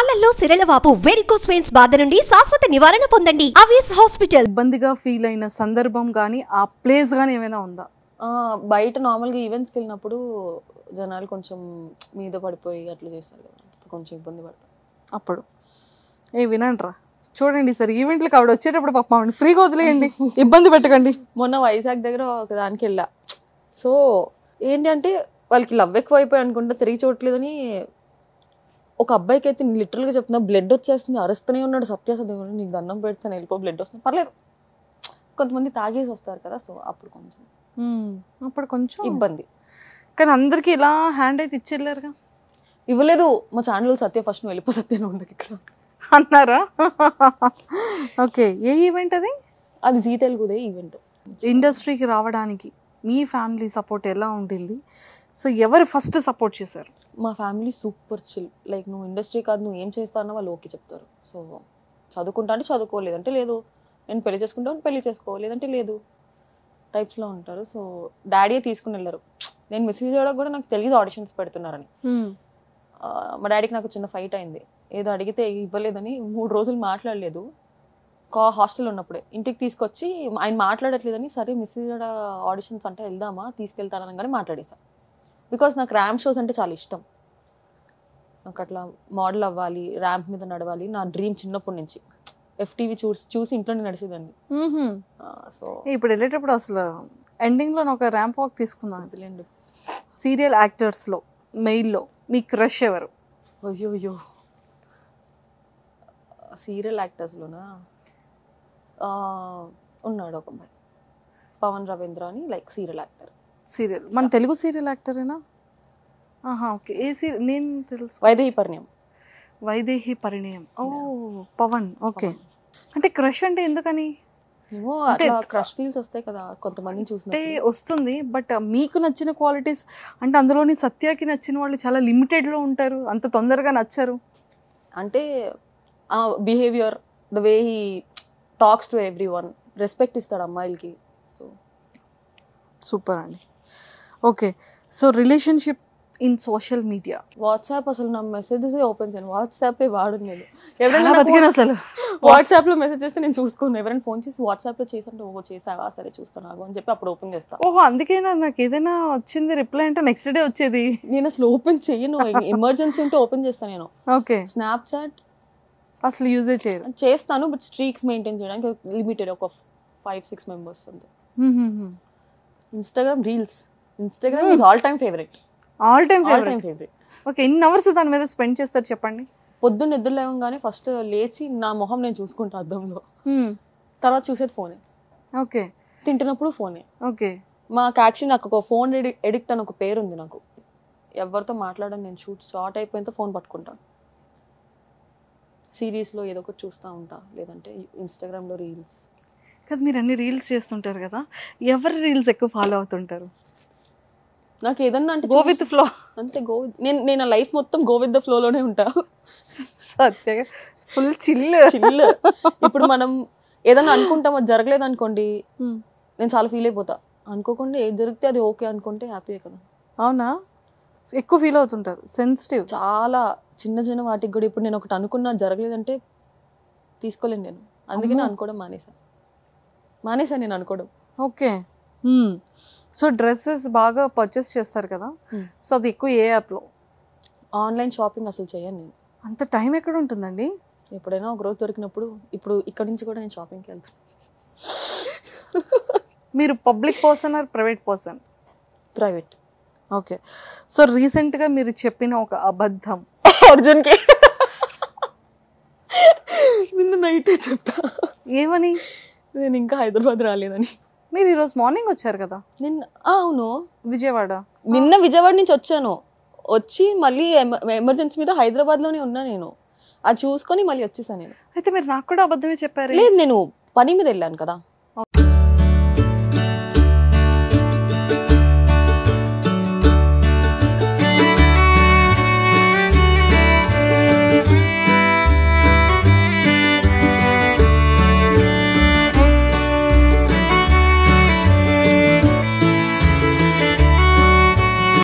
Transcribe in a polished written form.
కాళ్ళల్లో సిరలవాపు varicose veins బాధ నుండి శాశ్వత నివారణ పొందండి అవిస్ హాస్పిటల్. ఇబ్బందిగా ఫీల్ అయిన సందర్భం కానీ ఆ ప్లేస్ కానీ ఏమైనా ఉందా? బయట నార్మల్గా ఈవెంట్స్కి వెళ్ళినప్పుడు జనాలు కొంచెం మీద పడిపోయి అట్లా చేస్తారు కదా, కొంచెం ఇబ్బంది పడతారు. అప్పుడు వినండిరా, చూడండి సార్, ఈవెంట్లకు ఆవిడ వచ్చేటప్పుడు పాపం ఫ్రీగా వదిలేయండి, ఇబ్బంది పెట్టకండి. మొన్న వైజాగ్ దగ్గర ఒక దానికి వెళ్ళా. సో ఏంటి అంటే వాళ్ళకి లవ్ ఎక్కువ అయిపోయి అనుకుంటా తిరిగి చూడట్లేదని ఒక అబ్బాయికి అయితే లిటరల్గా చెప్తున్నా, బ్లడ్ వచ్చేస్తుంది, అరుస్తూనే ఉన్నాడు. సత్యాసత్య నీకు దండం పెడతాను వెళ్ళిపో, బ్లడ్ వస్తుంది, పర్లేదు. కొంతమంది తాగేసి వస్తారు కదా, సో అప్పుడు కొంచెం ఇబ్బంది. కానీ అందరికి ఇలా హ్యాండ్ అయితే ఇచ్చేళ్ళారుగా? ఇవ్వలేదు. మా ఛానల్ సత్య ఫస్ట్ నువ్వు వెళ్ళిపో, సత్య ఉండదు ఇక్కడ అన్నారా? ఓకే, ఏ ఈవెంట్ అది? అది జీ తెలుగుదే ఈవెంట్. ఇండస్ట్రీకి రావడానికి మీ ఫ్యామిలీ సపోర్ట్ ఎలా ఉండింది? సో ఎవరు ఫస్ట్ సపోర్ట్ చేశారు? మా ఫ్యామిలీ సూపర్ చిల్. లైక్ నువ్వు ఇండస్ట్రీ కాదు, నువ్వు ఏం చేస్తానో వాళ్ళు ఓకే చెప్తారు. సో చదువుకుంటా అంటే చదువుకోలేదంటే లేదు, నేను పెళ్లి చేసుకుంటాను పెళ్లి చేసుకో లేదంటే లేదు టైప్స్లో ఉంటారు. సో డాడీయే తీసుకుని వెళ్ళారు. నేను మిస్ చేయడానికి కూడా నాకు తెలియదు ఆడిషన్స్ పెడుతున్నారని. మా డాడీకి నాకు చిన్న ఫైట్ అయింది. ఏదో అడిగితే ఇవ్వలేదని 3 రోజులు మాట్లాడలేదు. హాస్టల్ ఉన్నప్పుడే ఇంటికి తీసుకొచ్చి ఆయన మాట్లాడట్లేదని, సరే మిస్ ఆడిషన్స్ అంటే వెళ్దామా తీసుకెళ్తానని కానీ మాట్లాడేశాను. బికాస్ నాకు ర్యాంప్ షోస్ అంటే చాలా ఇష్టం. నాకు అట్లా మోడల్ అవ్వాలి, ర్యాంప్ మీద నడవాలి, నా డ్రీమ్ చిన్నప్పటి నుంచి. FTV చూసి ఇంట్లోనే నడిచేదాన్ని. సో ఇప్పుడు వెళ్ళేటప్పుడు అసలు ఎండింగ్లో ఒక ర్యాంప్ వాక్ తీసుకుందాం. అదిలేండి. సీరియల్ యాక్టర్స్లో మెయిల్లో మీ క్రష్ ఎవరు? అయ్యో సీరియల్ యాక్టర్స్లోనా ఉన్నాడు ఒక అబ్బాయి, పవన్ రవీంద్ర అని, లైక్ సీరియల్ యాక్టర్. సీరియల్ మన తెలుగు సీరియల్ యాక్టరేనా? ఓకే, ఏ సీరియల్ నేమ్ తెలుసు? వైదేహి పరిణయం. ఓ పవన్. ఓకే, అంటే క్రష్ అంటే ఎందుకని? ఏమో అంటే క్రష్ ఫీల్స్ వస్తాయి కదా కొంతమందిని చూస్తే వస్తుంది. బట్ మీకు నచ్చిన క్వాలిటీస్ అంటే అందులోని సత్యాకి నచ్చిన వాళ్ళు చాలా లిమిటెడ్లో ఉంటారు, అంత తొందరగా నచ్చరు. అంటే behaviour, the way he talks to everyone, respect ఇస్తాడు అమ్మాయిలకి. సో సూపర్ అండి. Okay, so relationship in social media. WhatsApp అసలు నా మెసేజెస్ ఓపెన్ చేయను, వాట్సాప్ వాడను నేను. అసలు వాట్సాప్లో మెసేజ్ చేస్తే నేను చూసుకోను. ఎవరైనా ఫోన్ చేసి వాట్సాప్లో చేసంటే ఓహో చేసావా సరే చూస్తాను అని చెప్పి అప్పుడు ఓపెన్ చేస్తాను. ఓహో, అందుకేనా నాకు ఏదైనా వచ్చింది రిప్లై అంటే నెక్స్ట్ డే వచ్చేది? నేను అసలు ఓపెన్ చెయ్యను. ఎమర్జెన్సీ ఉంటే ఓపెన్ చేస్తాను నేను. ఓకే, స్నాప్చాట్ అసలు యూజే చేయరు? చేస్తాను, బట్ స్ట్రీక్స్ మెయింటైన్ చేయడానికి లిమిటెడ్, ఒక 5-6 మెంబర్స్ అంతే. Instagram reels, Instagram is all time favourite. All time favourite. Okay, ఎన్ని అవర్స్ దాని మీద స్పెండ్ చేస్తారు చెప్పండి? పొద్దున్న నిద్ర లేవగానే ఫస్ట్ లేచి నా మొహం నేను చూసుకుంటా అద్దంలో, తర్వాత చూసేది ఫోనే. ఓకే, తింటున్నప్పుడు ఫోనే. ఓకే, మాకు యాక్చువల్లీ నాకు ఒక ఫోన్ ఎడిక్ట్ అని ఒక పేరు ఉంది నాకు. ఎవరితో మాట్లాడను నేను, షార్ట్ అయిపోయినంత ఫోన్ పట్టుకుంటాను. సిరీస్లో ఏదో ఒకటి చూస్తూ ఉంటా, లేదంటే ఇన్స్టాగ్రామ్లో రీల్స్. కదా మీరు అన్ని రీల్స్ చేస్తుంటారు కదా, ఎవరి రీల్స్ ఎక్కువ ఫాలో అవుతుంటారు? నాకు ఏదన్నా అంటే గో విత్ ఫ్లో అంతే. నేను లైఫ్ మొత్తం గో విత్ ద ఫ్లోలోనే ఉంటా. సత్యగా ఫుల్ చిల్. ఇప్పుడు మనం ఏదన్నా అనుకుంటాం, అది జరగలేదు అనుకోండి, నేను చాలా ఫీల్ అయిపోతా. అనుకోకుండా ఏది జరిగితే అది ఓకే అనుకుంటే హ్యాపీయే కదా. అవునా? ఎక్కువ ఫీల్ అవుతుంటారు, సెన్సిటివ్ చాలా. చిన్న చిన్న వాటికి కూడా ఇప్పుడు నేను ఒకటి అనుకున్నా జరగలేదంటే తీసుకోలేను నేను. అందుకే నేను అనుకోవడం మానేసాను నేను అనుకోవడం. ఓకే, సో డ్రెస్సెస్ బాగా పర్చేస్ చేస్తారు కదా, సో అది ఎక్కువ ఏ యాప్లో? ఆన్లైన్ షాపింగ్ అసలు చేయను నేను. అంత టైం ఎక్కడ ఉంటుందండి? ఎప్పుడైనా ఒక రోజు దొరికినప్పుడు. ఇప్పుడు ఇక్కడ నుంచి కూడా నేను షాపింగ్కి వెళ్తాను. మీరు public person or private person? Private. Okay, so రీసెంట్గా మీరు చెప్పిన ఒక అబద్ధం అర్జున్కి నిన్న నైటే చెప్తా. ఏమని? నేను ఇంకా హైదరాబాద్ రాలేదని. మీరు ఈరోజు మార్నింగ్ వచ్చారు కదా నిన్న? అవును, విజయవాడ. నిన్న విజయవాడ నుంచి వచ్చాను. వచ్చి మళ్ళీ ఎమర్జెన్సీ మీద హైదరాబాద్లోనే ఉన్నా నేను. అది చూసుకొని మళ్ళీ వచ్చేసాను నేను. అయితే మీరు నాకు కూడా అబద్ధమే చెప్పారు. లేదు, నేను పని మీద వెళ్ళాను కదా.